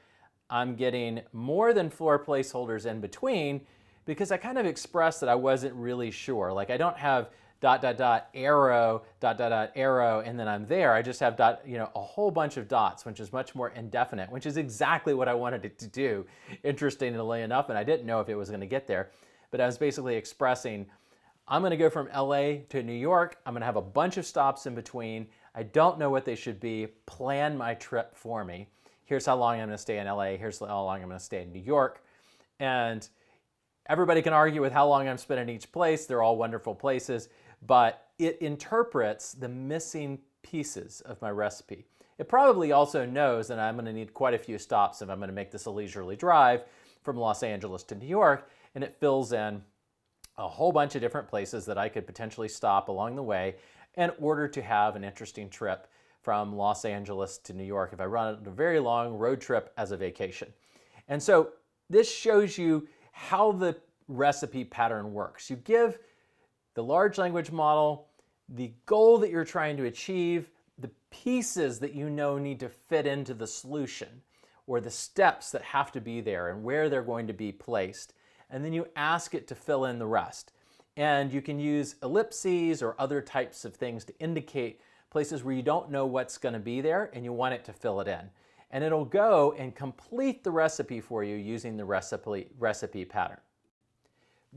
I'm getting more than 4 placeholders in between, because I kind of expressed that I wasn't really sure. Like I don't have dot, dot, dot, arrow, dot, dot, dot, arrow, and then I'm there. I just have dot, a whole bunch of dots, which is much more indefinite, which is exactly what I wanted it to do, interestingly enough, and I didn't know if it was going to get there. But I was basically expressing, I'm going to go from LA to New York. I'm going to have a bunch of stops in between. I don't know what they should be. Plan my trip for me. Here's how long I'm going to stay in LA. Here's how long I'm going to stay in New York. And everybody can argue with how long I'm spending in each place. They're all wonderful places, but it interprets the missing pieces of my recipe. It probably also knows that I'm going to need quite a few stops if I'm going to make this a leisurely drive from Los Angeles to New York, and it fills in a whole bunch of different places that I could potentially stop along the way in order to have an interesting trip from Los Angeles to New York if I run a very long road trip as a vacation. And so this shows you how the recipe pattern works. You give the large language model the goal that you're trying to achieve, the pieces that you know need to fit into the solution, or the steps that have to be there and where they're going to be placed. And then you ask it to fill in the rest. And you can use ellipses or other types of things to indicate places where you don't know what's going to be there and you want it to fill it in. And it'll go and complete the recipe for you using the recipe pattern.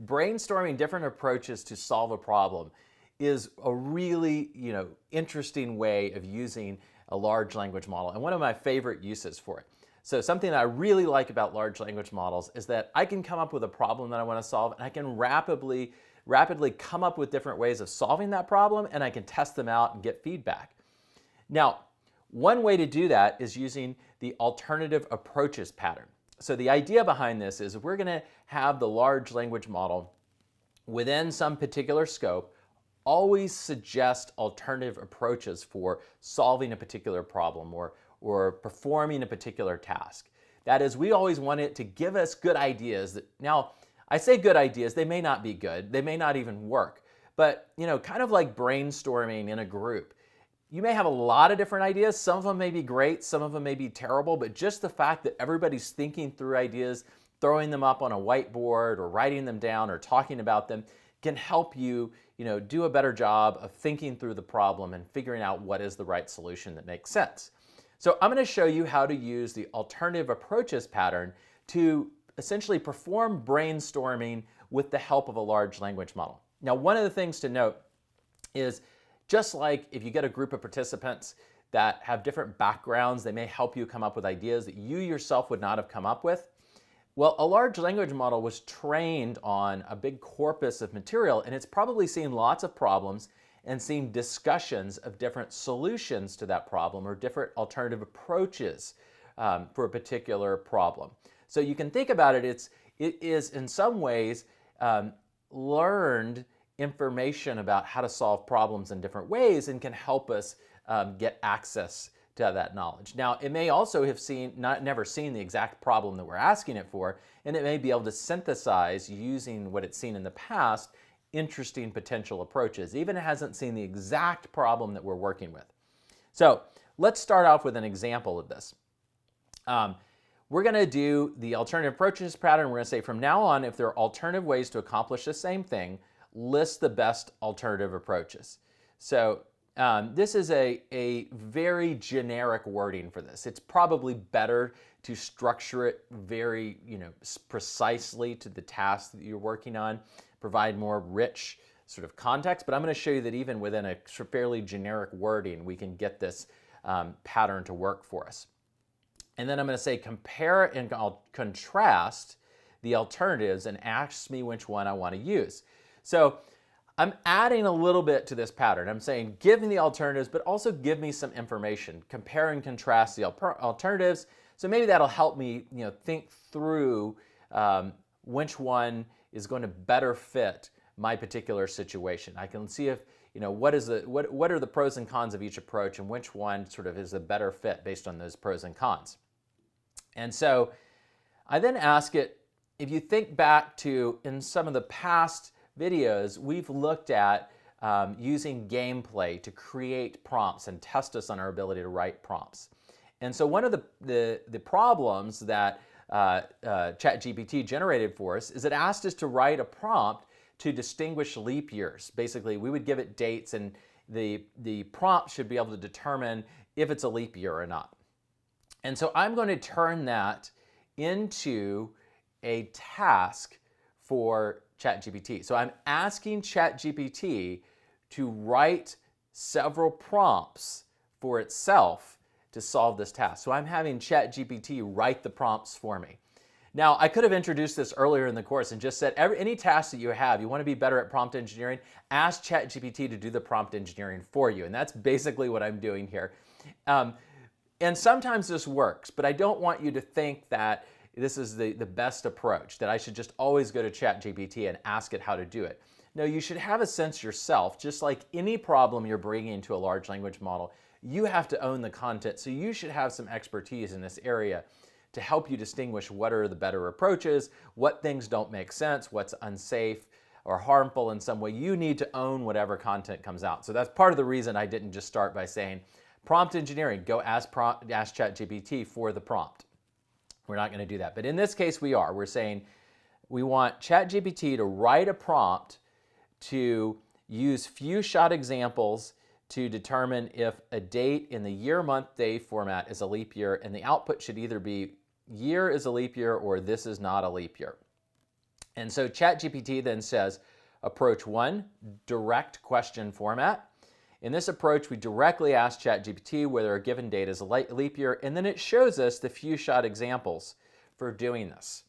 Brainstorming different approaches to solve a problem is a really, interesting way of using a large language model, and one of my favorite uses for it. So something that I really like about large language models is that I can come up with a problem that I want to solve, and I can rapidly come up with different ways of solving that problem, and I can test them out and get feedback. Now, one way to do that is using the alternative approaches pattern. So the idea behind this is we're going to have the large language model within some particular scope always suggest alternative approaches for solving a particular problem or performing a particular task. That is, we always want it to give us good ideas. Now, I say good ideas, they may not be good, they may not even work, but kind of like brainstorming in a group. You may have a lot of different ideas, some of them may be great, some of them may be terrible, but just the fact that everybody's thinking through ideas, throwing them up on a whiteboard or writing them down or talking about them can help you, do a better job of thinking through the problem and figuring out what is the right solution that makes sense. So I'm going to show you how to use the alternative approaches pattern to essentially perform brainstorming with the help of a large language model. Now, one of the things to note is just like if you get a group of participants that have different backgrounds, they may help you come up with ideas that you yourself would not have come up with. Well, a large language model was trained on a big corpus of material, and it's probably seen lots of problems and seen discussions of different solutions to that problem or different alternative approaches for a particular problem. So you can think about it, it is in some ways learned information about how to solve problems in different ways and can help us get access to that knowledge. Now, it may also have never seen the exact problem that we're asking it for, and it may be able to synthesize, using what it's seen in the past, interesting potential approaches. Even it hasn't seen the exact problem that we're working with. So let's start off with an example of this. We're going to do the alternative approaches pattern. We're going to say from now on, if there are alternative ways to accomplish the same thing, list the best alternative approaches. So this is a very generic wording for this. It's probably better to structure it very precisely to the task that you're working on, provide more rich sort of context. But I'm going to show you that even within a fairly generic wording, we can get this pattern to work for us. And then I'm going to say compare and I'll contrast the alternatives and ask me which one I want to use. So I'm adding a little bit to this pattern. I'm saying give me the alternatives, but also give me some information. Compare and contrast the alternatives. So maybe that'll help me think through which one is going to better fit my particular situation. I can see if what are the pros and cons of each approach and which one sort of is a better fit based on those pros and cons. And so I then ask it, if you think back to in some of the past videos, we've looked at using gameplay to create prompts and test us on our ability to write prompts. And so one of the problems that ChatGPT generated for us is it asked us to write a prompt to distinguish leap years. Basically, we would give it dates, and the prompt should be able to determine if it's a leap year or not. And so I'm going to turn that into a task for ChatGPT. So I'm asking ChatGPT to write several prompts for itself to solve this task. So I'm having ChatGPT write the prompts for me. Now, I could have introduced this earlier in the course and just said any task that you have, you want to be better at prompt engineering, ask ChatGPT to do the prompt engineering for you. And that's basically what I'm doing here. And sometimes this works, but I don't want you to think that this is the best approach, that I should just always go to ChatGPT and ask it how to do it. No, you should have a sense yourself. Just like any problem you're bringing to a large language model, you have to own the content. So you should have some expertise in this area to help you distinguish what are the better approaches, what things don't make sense, what's unsafe or harmful in some way. You need to own whatever content comes out. So that's part of the reason I didn't just start by saying, prompt engineering, go ask ChatGPT for the prompt. We're not going to do that. But in this case, we are. We're saying we want ChatGPT to write a prompt to use few-shot examples to determine if a date in the year, month, day format is a leap year, and the output should either be year is a leap year or this is not a leap year. And so ChatGPT then says, approach 1, direct question format. In this approach, we directly ask ChatGPT whether a given date is a leap year, and then it shows us the few-shot examples for doing this.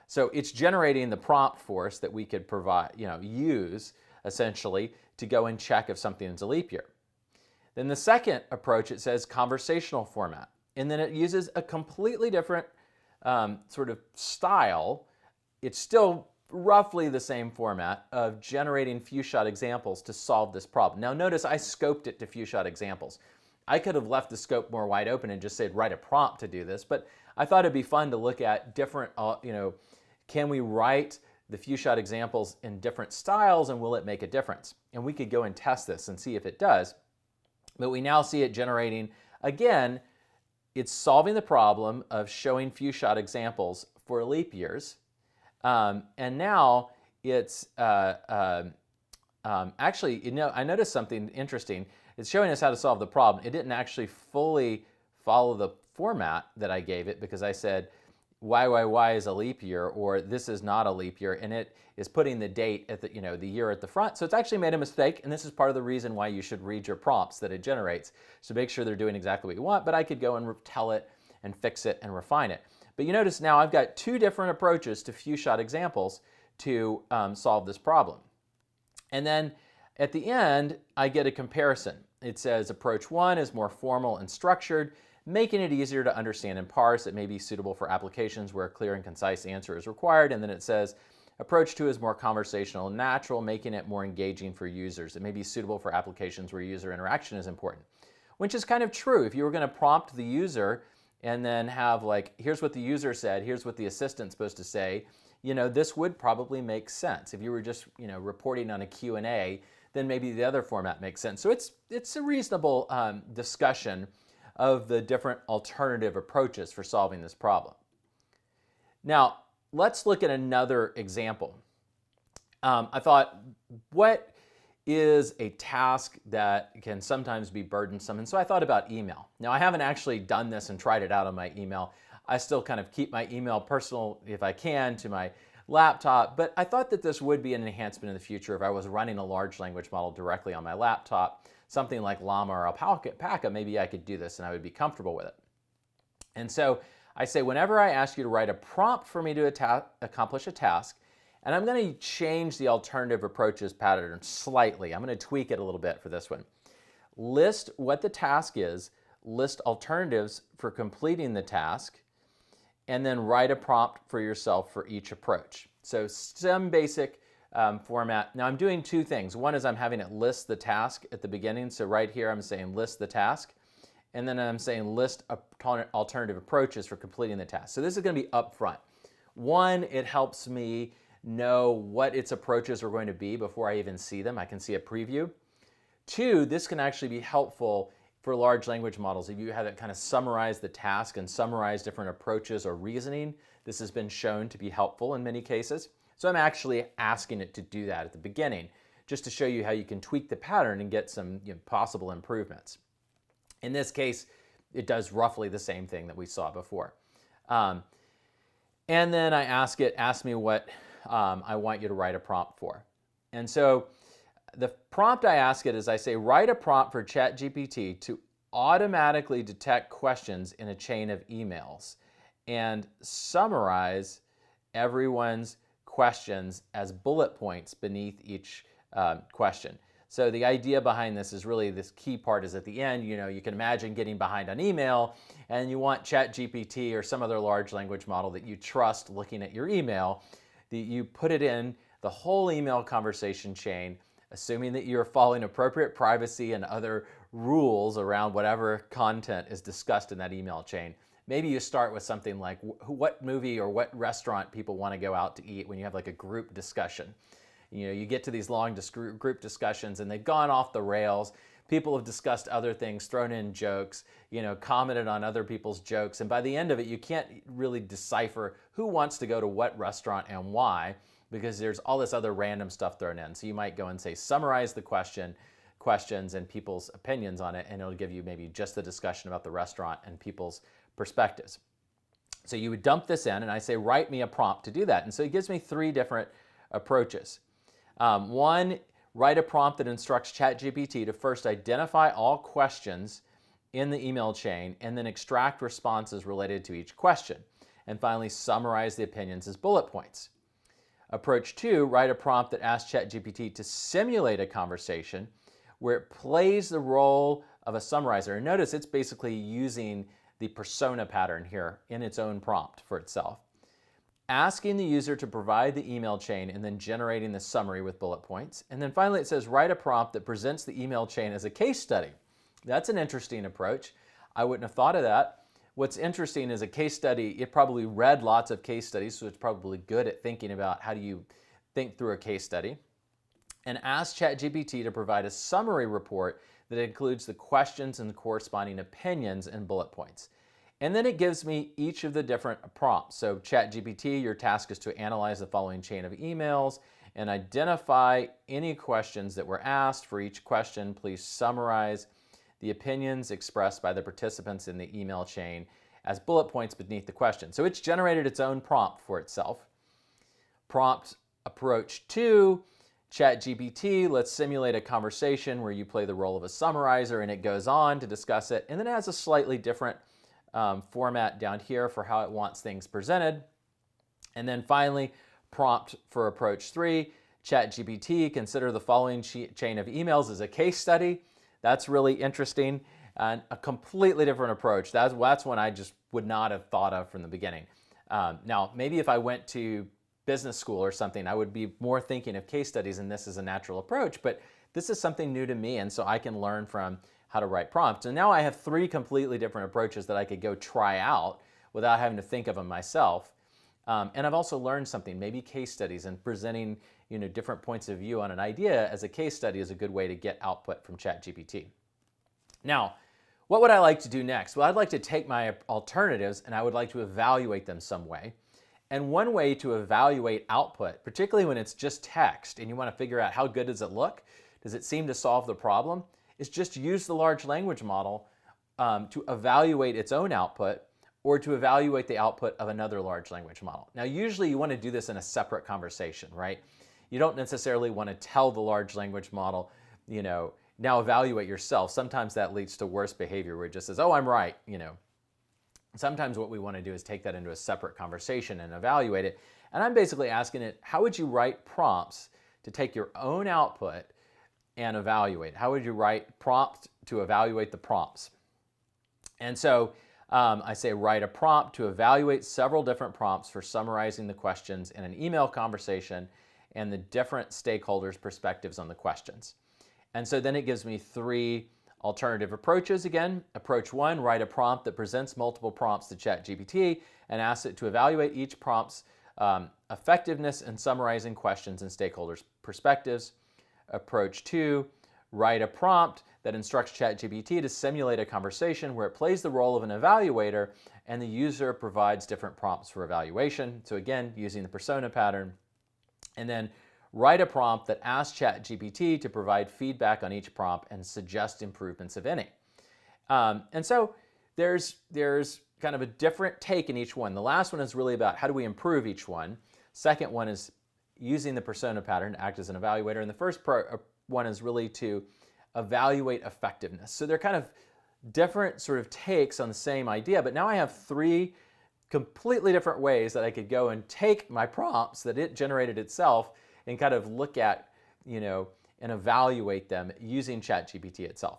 So it's generating the prompt for us that we could provide, use essentially to go and check if something is a leap year. Then the second approach, it says conversational format. And then it uses a completely different sort of style. It's still roughly the same format of generating few-shot examples to solve this problem. Now notice I scoped it to few-shot examples. I could have left the scope more wide open and just said write a prompt to do this, but I thought it'd be fun to look at different, can we write the few-shot examples in different styles and will it make a difference? And we could go and test this and see if it does. But we now see it generating, again, it's solving the problem of showing few-shot examples for leap years. And now it's actually, I noticed something interesting. It's showing us how to solve the problem. It didn't actually fully follow the format that I gave it because I said, Y is a leap year, or this is not a leap year, and it is putting the date at the, the year at the front. So it's actually made a mistake, and this is part of the reason why you should read your prompts that it generates. So make sure they're doing exactly what you want, but I could go and tell it and fix it and refine it. But you notice now I've got two different approaches to few-shot examples to solve this problem. And then at the end, I get a comparison. It says approach 1 is more formal and structured, making it easier to understand and parse. It may be suitable for applications where a clear and concise answer is required. And then it says, approach 2 is more conversational and natural, making it more engaging for users. It may be suitable for applications where user interaction is important, which is kind of true. If you were going to prompt the user and then have like, here's what the user said, here's what the assistant's supposed to say, this would probably make sense. If you were just, reporting on a Q&A, then maybe the other format makes sense. So it's a reasonable discussion of the different alternative approaches for solving this problem. Now, let's look at another example. I thought, what is a task that can sometimes be burdensome? And so I thought about email. Now, I haven't actually done this and tried it out on my email. I still kind of keep my email personal, if I can, to my laptop, but I thought that this would be an enhancement in the future if I was running a large language model directly on my laptop. Something like Llama or Alpaca, maybe I could do this and I would be comfortable with it. And so I say, whenever I ask you to write a prompt for me to accomplish a task, and I'm going to change the alternative approaches pattern slightly. I'm going to tweak it a little bit for this one. List what the task is, list alternatives for completing the task, and then write a prompt for yourself for each approach. So some basic format. Now I'm doing two things. One is I'm having it list the task at the beginning. So right here I'm saying list the task. And then I'm saying list alternative approaches for completing the task. So this is going to be upfront. One, it helps me know what its approaches are going to be before I even see them. I can see a preview. Two, this can actually be helpful for large language models. If you have it kind of summarize the task and summarize different approaches or reasoning, this has been shown to be helpful in many cases. So I'm actually asking it to do that at the beginning, just to show you how you can tweak the pattern and get some possible improvements. In this case, it does roughly the same thing that we saw before. And then I ask me what I want you to write a prompt for. And so the prompt I ask it is I say, write a prompt for ChatGPT to automatically detect questions in a chain of emails and summarize everyone's questions as bullet points beneath each question. So the idea behind this is really this key part is at the end, you can imagine getting behind on email and you want ChatGPT or some other large language model that you trust looking at your email, that you put it in the whole email conversation chain, assuming that you're following appropriate privacy and other rules around whatever content is discussed in that email chain. Maybe you start with something like what movie or what restaurant people want to go out to eat when you have like a group discussion. You get to these long group discussions and they've gone off the rails. People have discussed other things, thrown in jokes, commented on other people's jokes. And by the end of it, you can't really decipher who wants to go to what restaurant and why, because there's all this other random stuff thrown in. So you might go and say, summarize the questions and people's opinions on it, and it'll give you maybe just the discussion about the restaurant and people's perspectives. So you would dump this in, and I say, write me a prompt to do that. And so it gives me 3 different approaches. One, write a prompt that instructs ChatGPT to first identify all questions in the email chain and then extract responses related to each question. And finally, summarize the opinions as bullet points. Approach 2, write a prompt that asks ChatGPT to simulate a conversation where it plays the role of a summarizer. And notice it's basically using the persona pattern here in its own prompt for itself. Asking the user to provide the email chain and then generating the summary with bullet points. And then finally it says write a prompt that presents the email chain as a case study. That's an interesting approach. I wouldn't have thought of that. What's interesting is a case study, it probably read lots of case studies, so it's probably good at thinking about how do you think through a case study. And ask ChatGPT to provide a summary report that includes the questions and the corresponding opinions and bullet points. And then it gives me each of the different prompts. So ChatGPT, your task is to analyze the following chain of emails and identify any questions that were asked. For each question, please summarize the opinions expressed by the participants in the email chain as bullet points beneath the question. So it's generated its own prompt for itself. Prompt approach 2, ChatGPT, let's simulate a conversation where you play the role of a summarizer, and it goes on to discuss it, and then it has a slightly different format down here for how it wants things presented. And then finally, prompt for approach 3, ChatGPT, consider the following chain of emails as a case study. That's really interesting and a completely different approach. That's one I just would not have thought of from the beginning. Now, maybe if I went to business school or something, I would be more thinking of case studies and this is a natural approach, but this is something new to me, and so I can learn from how to write prompts. And now I have 3 completely different approaches that I could go try out without having to think of them myself. And I've also learned something, maybe case studies and presenting different points of view on an idea as a case study is a good way to get output from ChatGPT. Now, what would I like to do next? Well, I'd like to take my alternatives and I would like to evaluate them some way. And one way to evaluate output, particularly when it's just text and you want to figure out how good does it look, does it seem to solve the problem, is just use the large language model to evaluate its own output or to evaluate the output of another large language model. Now, usually you want to do this in a separate conversation, right? You don't necessarily want to tell the large language model, now evaluate yourself. Sometimes that leads to worse behavior where it just says, oh, I'm right, Sometimes what we want to do is take that into a separate conversation and evaluate it. And I'm basically asking it, how would you write prompts to take your own output and evaluate? How would you write prompts to evaluate the prompts? And so I say write a prompt to evaluate several different prompts for summarizing the questions in an email conversation and the different stakeholders' perspectives on the questions. And so then it gives me 3 alternative approaches again. Approach 1, write a prompt that presents multiple prompts to ChatGPT and asks it to evaluate each prompt's effectiveness in summarizing questions and stakeholders' perspectives. Approach 2, write a prompt that instructs ChatGPT to simulate a conversation where it plays the role of an evaluator and the user provides different prompts for evaluation. So again, using the persona pattern. And then write a prompt that asks ChatGPT to provide feedback on each prompt and suggest improvements, if any. And so there's kind of a different take in each one. The last one is really about how do we improve each one. Second one is using the persona pattern to act as an evaluator. And the first one is really to evaluate effectiveness. So they're kind of different sort of takes on the same idea, but now I have 3 completely different ways that I could go and take my prompts that it generated itself and kind of look at, and evaluate them using ChatGPT itself.